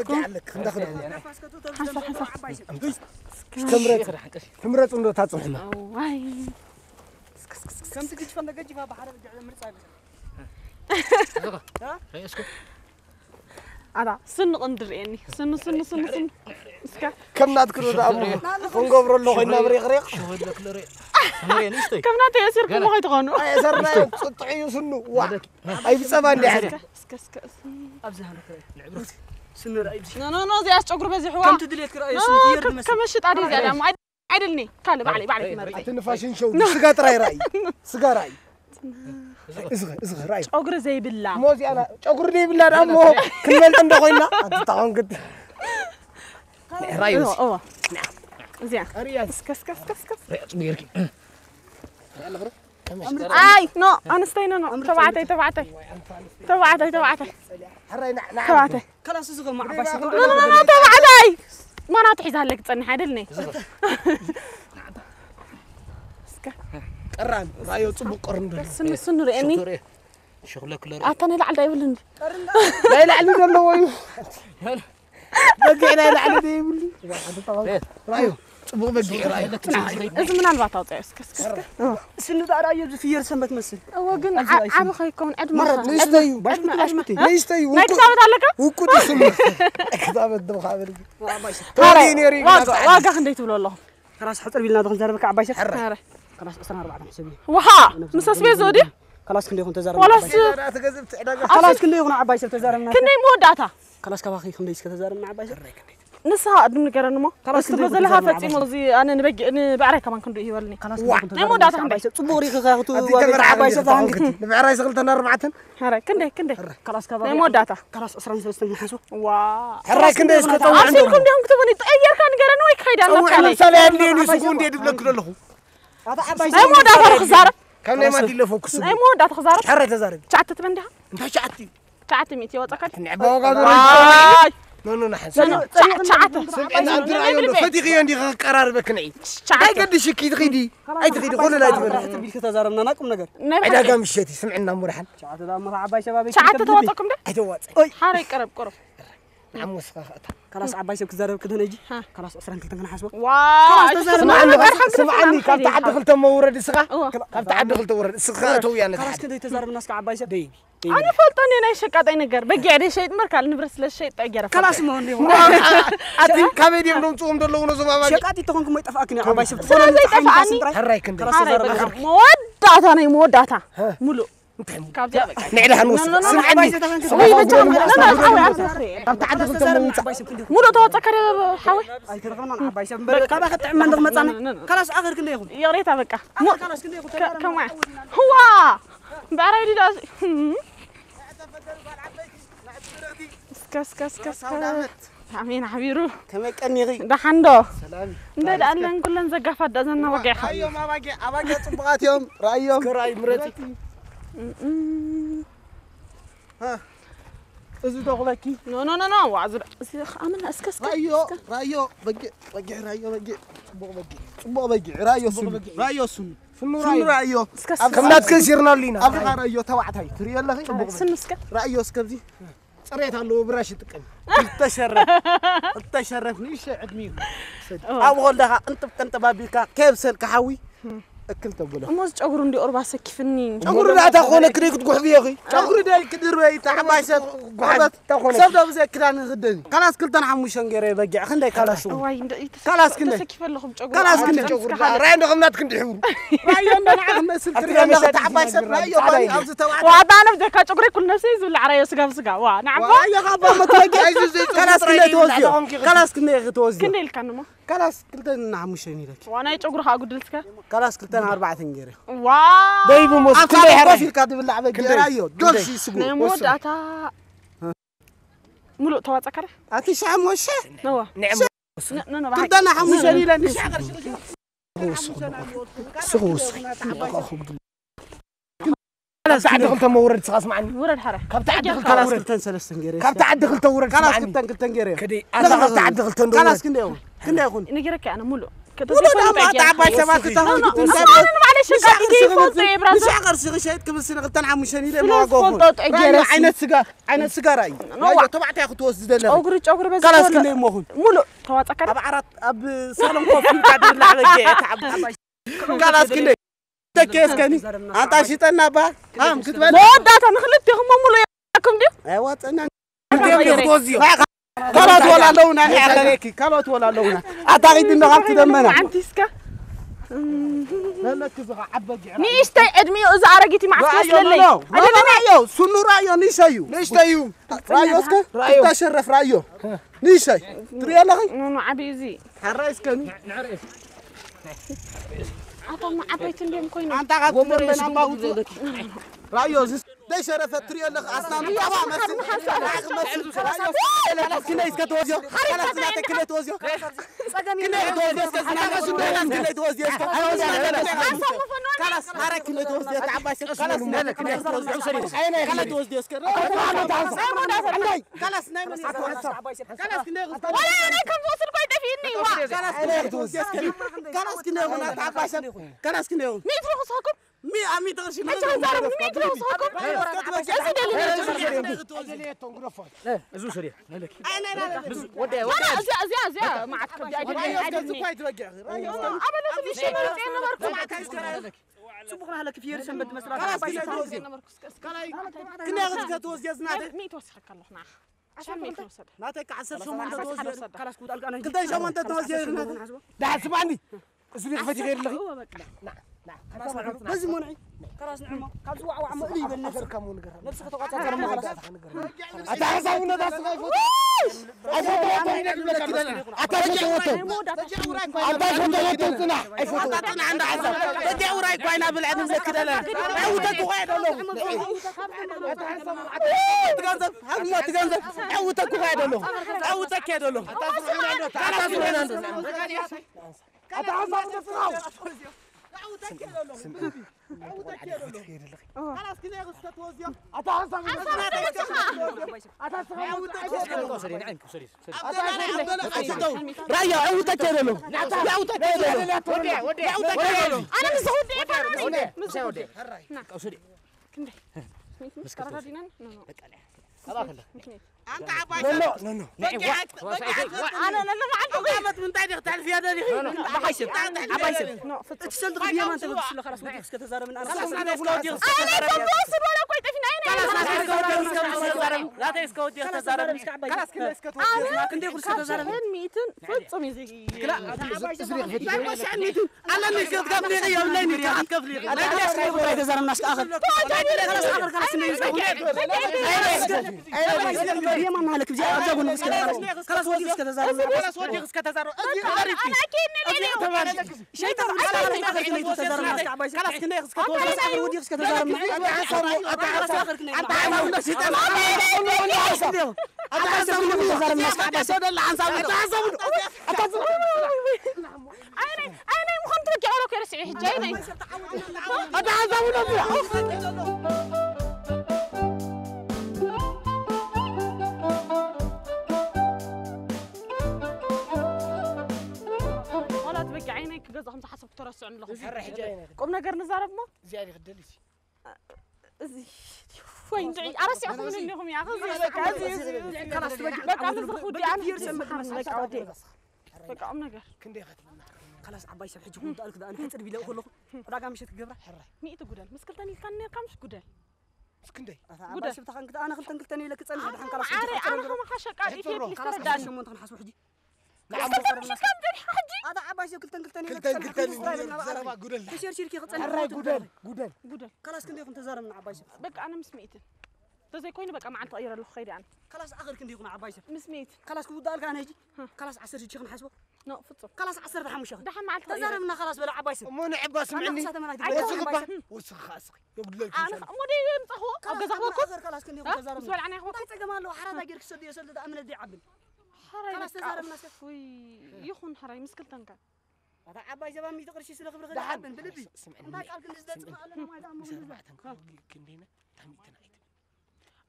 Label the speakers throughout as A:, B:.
A: بجعلك خندخل تمرت عنده تصحنا
B: واي
C: كم تجي فندق جي بحر بجعل مرصاي
D: ها اسكت
B: هذا سن قندر يعني سن اسكا
A: كم نذكر ده أبو ونقبر له خينا بريق
D: شو لك لري مري نيستي
B: كم ناتي يصير كم هاي تغنوا
A: أي سرنا تطعيو سنو أي بسبان يعني
B: اسكا
C: أبزه هذا العبرة سن رأي
B: نو زي أشجر بزي حوا
C: كم تدليت كرأي سن تير
B: كم شت عادي زي أنا عدلني كله بعلي مري
A: أتنفاشين شو سجات رأي سجار رأي إزغ رأي
B: أجر زي بالله
A: موزي أنا أجر لي بالله أمه كمل عند خوينا أتطعن قد رأي
B: نعم زين
A: أرياس
B: كس
D: ريت ميركي
B: أي نو أنا استينا تبعتي
A: حري نعم
B: تبعتي
C: خلاص اسقل مع عباس
B: لا تبعتي ما أنا تحيزها لك تصني عدلني
A: قران رأيه صبوا قرن
B: سن رأني
D: شغلك لري
B: أعطاني لعل يقولني
A: لا يلعن ولا وين بقي لا يلعن ده يقول رأيه صبوا بقي رأيه
B: إذا من البطاطا كس
C: سن ده رأي في يرسم بتمثل
B: هو قلنا عم خيكون عد
A: مرة ليستيو ليستيو
B: ما كتابت عليك
A: وكود اسمه كتابة دم خابر
B: واقع خنديت ولا الله
C: خلاص حط البيلنا دخل زربك عباس
B: حرة
C: خلاص أصلا 4 حسابي
B: وها مساس بيزودي
C: خلاص كندي يكون تزارب
B: ولا
C: خلاص كندي يكون عباس تزارب
B: كني موداتا
C: خلاص كواخي كندي تزارب مع عباس
B: نسها أدم نقرن خلاص تبذلها فتي مزي أنا نبي بعرف كمان كندي يولني
C: خلاص
B: ني موداتا عندي
C: صبوري خاخته
A: عباس تانك نبعرف شغلة 4
B: حرة كندي
C: خلاص كواخي
B: ني موداتا
C: خلاص 13 حسو
B: وا
A: حرة كندي اسكت طوع
B: عندهم كندي هم كتبوني تغير كان قرن ويك خيد الله
A: عليه سلام لين يسكون دي دبلك له
C: هذا عباس
B: ني موداتا خسارة
A: كم ما دي له فوكس
B: ني موداتا خسارة
A: حرة تزارب
B: شعت تبندها
A: انت شعتي
B: شعت ميتي وتقت
A: نعبا قادر نو نحن
B: شعت
A: أنا أدري أيوة فتيقي عندي قرار بكنعي أي قد شكي تغيدي أي تغيدي خلنا لا تبرد
C: بيك تزاربنا ناكم نجر
A: أنا قام شتي سمعنا مرحن
C: شعت ده مرة عباس شبابي
B: شعت تواتكم ده
A: أي توات
B: حاري قرب
A: نعم وسخة
C: خلاص عباس بتزارب كده نجي خلاص أصلا كنت أنا حاسبه
B: واو
A: سمعني كم تعدخل تمورد سخة كم تعدخل تمورد سخة توي أنا
C: خلاص كده تزارب الناس كعباس
A: دي
B: أنا فلتاني أنا شكات أي نجار بقي عليه شيء مركال نبرس للشيء تأجر
C: خلاص ما هندي
A: أتين كابيدي منهم توم دلوا نزوم
C: شكاتي تكون كم يتفقني عباس
B: زي تفعني
A: حرايك انت
B: موداتا أنا موداتا ملو
A: نعلها نوس سمعني
C: طب تعدخل تموت
B: ملو تواتك حاوي
C: أي كده كمان عباس كذا خدت عمان دغ متعني خلاص آخر كده ياخد
B: يا ريت بقى
C: خلاص كده ياخد
B: كمان هو بعرف لي لازم كس عمين حبيرو
C: كم كأني غي
B: ده حندو ده لأن كلنا زقفة ده زنا وجع
A: أيوة ما باجي أباجي طبقات يوم رأيهم كراي مرتي ها إذا تغلقي
B: نو وعذر أمن أسكس
A: رأيو باجي رأيو سن رأيو كم لا تكسرنا لينا أبغى رأيو توعت هاي تري الله هي
B: سنسك
A: رأيو سكبزي صريت على براش تقن التشرفني شعد مين أقول لها أنت بابيكا كيف سلك حوي أكلت أقوله
B: موز أقول عندي أربع سكفني
A: أقول لا تأخذ كريك تقول فيه أخي أقول ده كدر ويا تعبايس تأخذ سبب زي كلام غدني خلاص كلت أنا حموش أنجري بجع خلنا خلاص خلاص كنا خلاص كنا رأينا غمنات كنت حور رأينا أنا عم سلك تعبايس رأينا أرز توعد
B: وأنا بدك أقول كل نسيز ولا عريس سقف ونعم
A: يا غابة ما تلاقي زي
C: خلاص كنا توزي خلاص كنا توزي
B: كنا الكلمة
C: خلاص كلت أنا حموش أني لك
B: وأنا يتقول هاقول لك
C: خلاص كلت أنا 4 تنجري
B: واو
A: دايب موس
C: كله يحرش الكاتب اللعبة جرايو دول شيء سقو
B: نمود أتا ملو تواتكره
C: أتي شام وشة
B: نوا
A: نعم
B: نو
C: كلت أنا حموش أني لك
A: سغوس خلاص تعدخل تمورد سغاس معني
B: ورد حرة
A: كم تعدخل
C: خلاص
A: تمورد
C: كلت سلسة جري
A: كم تعدخل تورد
C: خلاص كلت تنجري
A: كدي أنا تعدخل تندور
C: خلاص كنا يكون
B: نجرك أنا ملو
C: ملو ده ما تعبايس ما تتهون
B: أنا شقاقتي فوتي براسو
A: مش عقر شيء كم السنة قلت أنا عمشان يلي ما
B: فلوس
A: أقول
B: فلوس أجرس.
A: عين السجارة رايو طبعا تأخذ توزد له
B: أجر بس
A: خلاص كنا موهن
B: ملو تواصل كده
A: أب عرض أب سالم كوفي قاعد يلعب جيت خلاص كنا تكيس كني أنت عشتنا با هم كنت بل
B: لا داتا نخلط يهم ملو ياكم دي
A: أيوة أنا خلاص ولا لونا يا خليكي خلاص ولا لونا أعتقد إنه غلط دمنا
B: عنتيسكا
A: لا كذا عبد
B: نيشتي ادمي إذا عرقتي معك للي
A: لا رايو سنو رايو نيشايو نيشتايو رايو اسكا رايو تشرف رايو نيشاي تري الله
B: نو عبيزي
A: حرايس كانوا
D: نعرف
B: أطلع عبيت اللي مكوين
A: أنت قاعد تقول أنا باوت رايو ليش شرف تري الله أصلا طبعا خلاص كنا يسكت وزيو خلاص ناتك كنا توزيو كنا توزيو خلاص هارك كنا توزيو تعباش خلاص نالك كنا توزيو خلاص توزيو خلاص نايم خلاص كنا
B: ولا أنا كم وصل قيد فيني
A: خلاص كنا هنا تعباش خلاص كنا
B: مين فلوس حكم
A: مي عمي تغشي
B: أنت زارم مين فلوس حكم
D: لا زو سريع مالك
B: أنا زيا معك
C: سبقنا لك في رسم بد مسرات
A: خلاص كنا غزك توزيز نادي
B: مين توسخك الله ناخ عشان مين توسد
A: ناتك عسل شو ما توزيز
C: خلاص كنت ألقى أنا
A: كنت شو ما توزيز ده اسمعني اسمي خفتي غير لغي
C: بس منعي خلاص نعمة خلاص وعوا عم قليب النفس نفسك تقاطع ما خلاص
A: أتحسبنا ده سقاي خلاص كذا يغسل توزيع أتحسن رايا عودة كيرلو عودة كيرلو
B: أنا مزودي نعم كندي مسكرة دينا
A: أنت عباس لا أنا
B: ما عندي
A: من تاني تعرف يا داري
C: عبايسب تشتغل غبية ما أنت بتشتغل خلاص وديك سكت زارة من أنا
A: خلاص أنا أقول
B: أنا كمبوسر ولا كويت في ناين
A: لا تسكت وديك تزارم خلاص كنا سكت
C: ما كنت أقول سكت زارة
B: من ميتن فتصمي زي
A: لا عباس ميتن أنا نسكت قبلي يوم لين يريح قبلي
C: أنا أقول سكت زارة من أشك آخر غبية ما مالك بجي أرجع نسكت خلاص وديك سكت زارة
A: خلاص وديك سكت زارم
B: أنا كيني
C: شيء خلاص كنا يسكت وديك سكت زارة
B: أنا مخنتك يا أولك يا رسعي جايني ولا تبقى عينك قصة خمسة حسب ترسع عن الله قمنا قرن زارب ما
A: زيادة خدلتي
B: وين دعي أرسي أخو من اليوم يا أخي خلاص بقى أخذ أنا يرسم لك عودي بقى قمنا قر
A: كندي خدت
C: خلاص عبايس حج كنت أقول كذا أنا حتى بيلا أقول راجع مشيت قبره
B: ميت قدال مسكلتني كان كمش قدال
A: سكندي
C: عبايس بتخان كذا أنا قلتني لك تسألني الحين خلاص
B: أنا هم خشك قاعد في
C: خلاص داش من تنحس وحدي
B: لا مش كم دل حجي
C: هذا عبايس قلتني
A: زربا قدل
C: تشير شركة قلتني
A: قدل
C: خلاص كنت كنت زارم من عبايس
B: بقى أنا مسميت زي كويني بقى مع الطائرة اللي خيري عنه
C: خلاص آخر كنت يكون عبايس
B: مسميت
C: خلاص كنت دال كان هيجي خلاص عسر شيخ نحسبه
B: نو فتصل
C: خلاص عسر دحم شيخ
B: دحم مع الطائرة
C: تزارمنا خلاص بلا عبايس
A: مو عباس مني وسخ اسقي يقول لك
B: أنا مودي مصحو أو جزاكم
C: خلاص كنت يكون تزارم
B: سؤال عنه هو
C: لا تجمع له حرام أجيك سدي سدد أمن دي عبد
B: حراي
C: خلاص تزارمنا
B: يخون حراي مسكلتنك
C: هذا عبايس بقى ميتقرش يصير خبر غير عبد بلبي أنت قال كنت زدت أنا ما يدعم
A: كندينا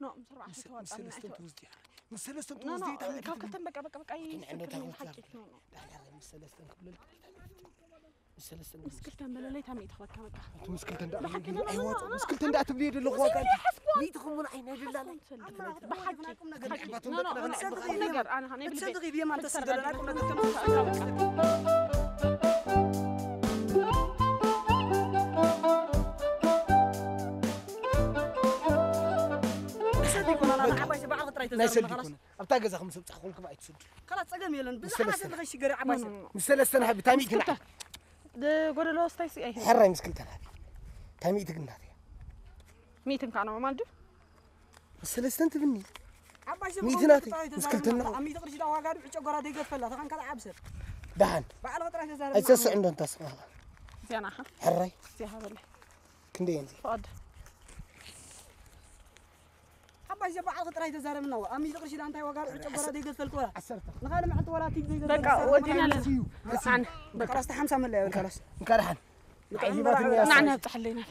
B: نو مسرع
A: مسلستم توزدي مسلستم توزدي
B: كم كتم بقى أي مسلستم
A: مسلستم قبل
C: سلسة
B: مسكلتها ملاليت هم يتخوك بقى
C: أنت مسكلتها دا أيوة مسكلتها دا تبدي اللي غواك أنت ميتكم من عين هذه لا
B: بحكي أنا هنبي
C: تصدقي بيا ما تصدق أنا كنا لا يصدقون أبتاع جزاكم سبتخون كم عيد خلاص أقام يلون بس أنا سألت شيء قريب عباس مسألة سنة هبي تامي كنا
B: ده قول له استيسي أيه
C: حرة مسكلة هبي تامي تقولنا هذه
B: ميتم كانوا ما مالدو
C: مسألة سنة تبني
A: عباس
C: ميتناتي مسكلتنا
A: عمي تقرش دا واقع عشان قرادي قفلها تكان كذا عبسر
C: دهان
A: بعد فترة تزار
C: أساس عندهم تصميم
B: زين
C: حرة
B: زين هذا
C: كندي ينزل
B: فاد
A: عباس بعد فترة تزار منه عمي تقرش دا أنت واقع عشان قرادي قفل كذا
C: عسرت
A: نخالي معك ولا تيجي
B: دقة ودينا له
A: خلاص تحمس من اللي خلاص
C: مكارحن
B: نعنى بتحلينا